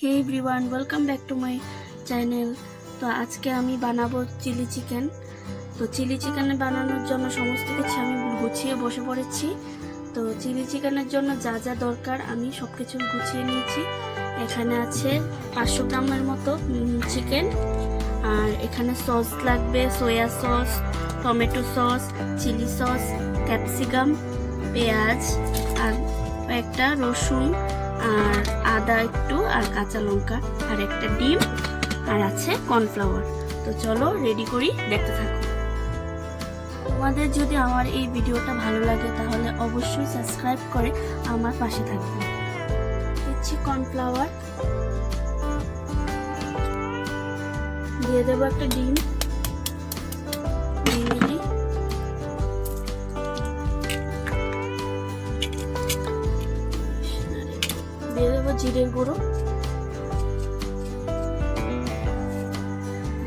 Hey everyone, welcome back to my channel. তো আজকে আমি বানাবো চিলি চিকেন। তো চিলি চিকেনে বানানোর জন্য সমস্ত কিছু আমি গুছিয়ে বসে পড়েছি। তো চিলি চিকেনের জন্য যা যা দরকার আমি সব কিছু গুছিয়ে নিয়েছি। এখানে আছে 500 গ্রামের মতো চিকেন, আর এখানে সস লাগবে, soya sauce, tomato sauce, chilli sauce, capsicum, পেঁয়াজ, আর একটা রসুন, আর আদা একটু, আর কাঁচা লঙ্কা, আর একটা ডিম, আর আছে কর্নফ্লাওয়ার। তো চলো রেডি করি, দেখতে থাকো। তোমাদের যদি আমার এই ভিডিওটা ভালো লাগে তাহলে অবশ্যই সাবস্ক্রাইব করে আমার পাশে থাকবে। দিচ্ছি কর্নফ্লাওয়ার, দিয়ে দেবো একটা ডিম, দিয়ে দেবো জিরের গুঁড়ো,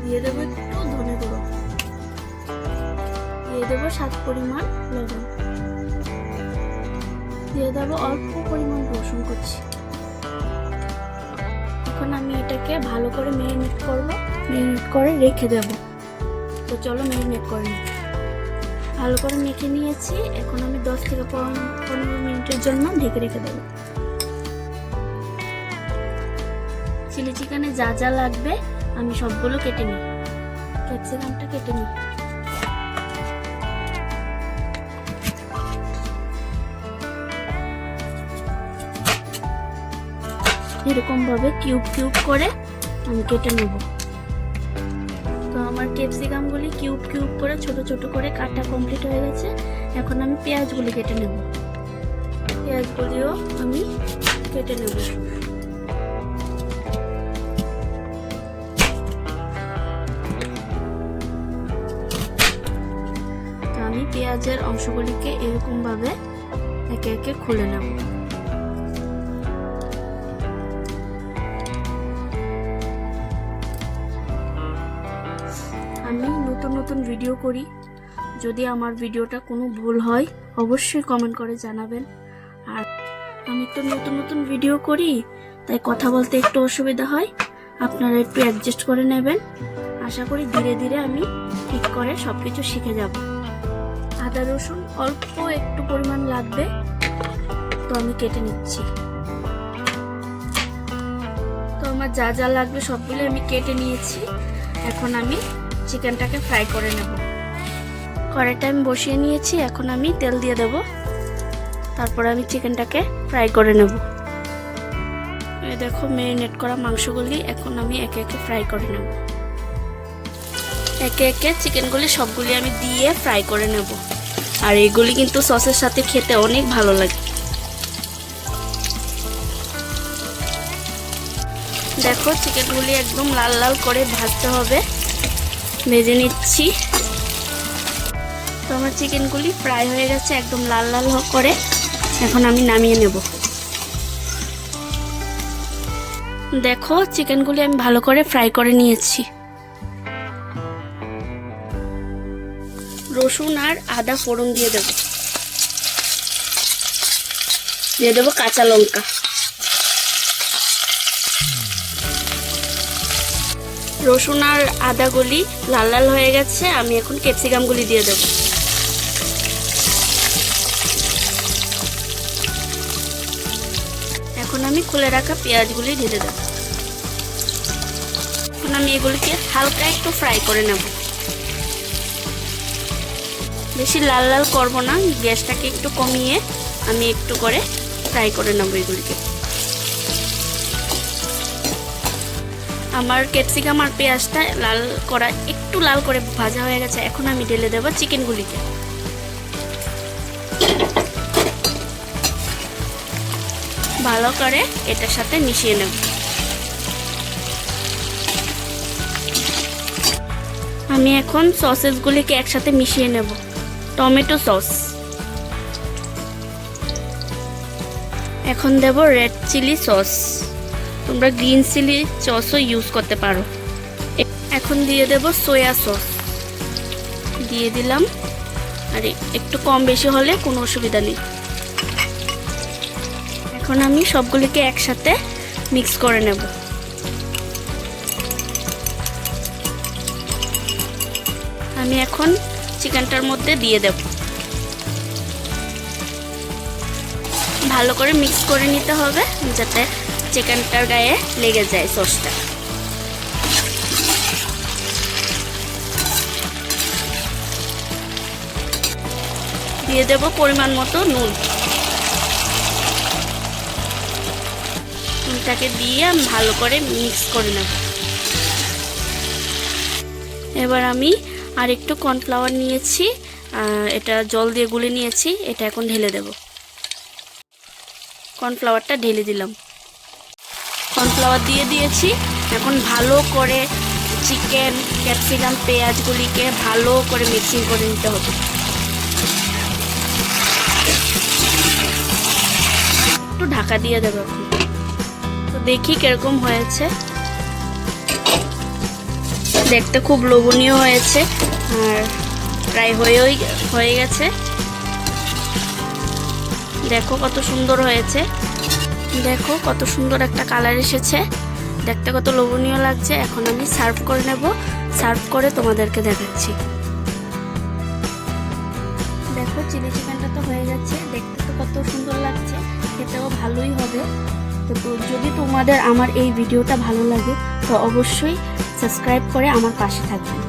দিয়ে দেবো একটু ধনে গুঁড়ো, দিয়ে দেবো স্বাদ পরিমাণ লবণ, দিয়ে দেবো অল্প পরিমাণ রসুন কুচি। এখন আমি এটাকে ভালো করে ম্যারিনেট করব, ম্যারিনেট করে রেখে দেব। তো চলো ম্যারিনেট করে নিই। ভালো করে মেখে নিয়েছি, এখন আমি 10 থেকে 15 মিনিটের জন্য ঢেকে রেখে দেবো। চিলি চিকেনে যা যা লাগবে আমি সবগুলো কেটে নিই। ক্যাপসিকামটা কেটে নিই। এরকম ভাবে কিউব কিউব করে আমি কেটে নেব। তো আমার ক্যাপসিকামগুলি কিউব কিউব করে ছোট ছোট করে কাটা কমপ্লিট হয়ে গেছে। এখন আমি পেঁয়াজগুলি কেটে নেব। পেঁয়াজগুলিও আমি কেটে নেব। আমি পেঁয়াজের অংশগুলিকে এরকম ভাবে একে একে খুলে নেব। আমি নতুন নতুন ভিডিও করি, যদি আমার ভিডিওটা কোনো ভুল হয় অবশ্যই কমেন্ট করে জানাবেন। আর আমি তো নতুন নতুন ভিডিও করি, তাই কথা বলতে একটু অসুবিধা হয়, আপনারা একটু অ্যাডজাস্ট করে নেবেন। আশা করি ধীরে ধীরে আমি ঠিক করে সবকিছু শিখে যাব। আদা রসুন অল্প একটু পরিমাণ লাগবে, তো আমি কেটে নিচ্ছি। তো আমার যা যা লাগবে সবগুলো আমি কেটে নিয়েছি। এখন আমি চিকেনটাকে ফ্রাই করে নেব। কড়াইটা আমি বসিয়ে নিয়েছি, এখন আমি তেল দিয়ে দেব। তারপর আমি চিকেনটাকে ফ্রাই করে নেব। এই দেখো ম্যারিনেট করা মাংসগুলি এখন আমি একে একে ফ্রাই করে নেব। একে একে চিকেনগুলি সবগুলি আমি দিয়ে ফ্রাই করে নেব। আর এগুলি কিন্তু সসের সাথে খেতে অনেক ভালো লাগে। দেখো চিকেনগুলি একদম লাল লাল করে ভাজতে হবে, ভেজে নিচ্ছি। তো আমার চিকেনগুলি ফ্রাই হয়ে গেছে একদম লাল লাল করে। এখন আমি নামিয়ে নেব। দেখো চিকেনগুলি আমি ভালো করে ফ্রাই করে নিয়েছি। রসুন আর আদা ফোড়ন দিয়ে দেব, দিয়ে দেবো কাঁচা লঙ্কা, রসুন আর আদাগুলি লাল লাল হয়ে গেছে। আমি এখন ক্যাপসিকামগুলি দিয়ে দেব। এখন আমি খুলে রাখা পেঁয়াজগুলি দিয়ে দেব। এখন আমি এগুলিকে হালকা একটু ফ্রাই করে নেব। বেশি লাল লাল করব না, গ্যাসটাকে একটু কমিয়ে আমি একটু করে ফ্রাই করে নেব এগুলিকে। আমার ক্যাপসিকাম আর পেঁয়াজটা একটু লাল করে ভাজা হয়ে গেছে। এখন আমি ঢেলে দেব চিকেনগুলিকে। ভালো করে এটার সাথে মিশিয়ে নেব। আমি এখন সসেসগুলিকে একসাথে মিশিয়ে নেব। টমেটো সস, এখন দেব রেড চিলি সস, তোমরা গ্রিন চিলি সসও ইউজ করতে পারো। এখন দিয়ে দেব সয়া সস, দিয়ে দিলাম। আর একটু কম বেশি হলে কোনো অসুবিধা নেই। এখন আমি সবগুলিকে একসাথে মিক্স করে নেব। আমি এখন চিকেনটার মধ্যে দিয়ে দেব। ভালো করে মিক্স করে নিতে হবে যাতে চিকেনটার গায়ে লেগে যায় সসটা। দিয়ে দেব পরিমাণ মতো নুন। নুনটাকে দিয়ে আমি ভালো করে মিক্স করে নেব। এবার আমি আর একটু কর্নফ্লাওয়ার নিয়েছি, এটা জল দিয়ে গুলে নিয়েছি, এটা এখন ঢেলে দেব। কর্নফ্লাওয়ারটা ঢেলে দিলাম। কর্নফ্লাওয়ার দিয়ে দিয়েছি। এখন ভালো করে চিকেন, ক্যাপসিকাম, পেঁয়াজগুলিকে ভালো করে মিক্সিং করে নিতে হবে। একটু ঢাকা দিয়ে দেবো। তো দেখি কিরকম হয়েছে। দেখতে খুব লোভনীয় হয়েছে আর প্রায় হয়ে গেছে। দেখো কত সুন্দর হয়েছে, দেখো কত সুন্দর একটা কালার এসেছে, দেখতে কত লোভনীয় লাগছে। এখন আমি সার্ভ করে নেব। সার্ভ করে তোমাদেরকে দেখাচ্ছি। দেখো চিলি চিকেনটা তো হয়ে যাচ্ছে, দেখতে তো কত সুন্দর লাগছে, খেতেও ভালোই হবে। তো যদি তোমাদের আমার এই ভিডিওটা ভালো লাগে তো অবশ্যই সাবস্ক্রাইব করে আমার পাশে থাকবেন।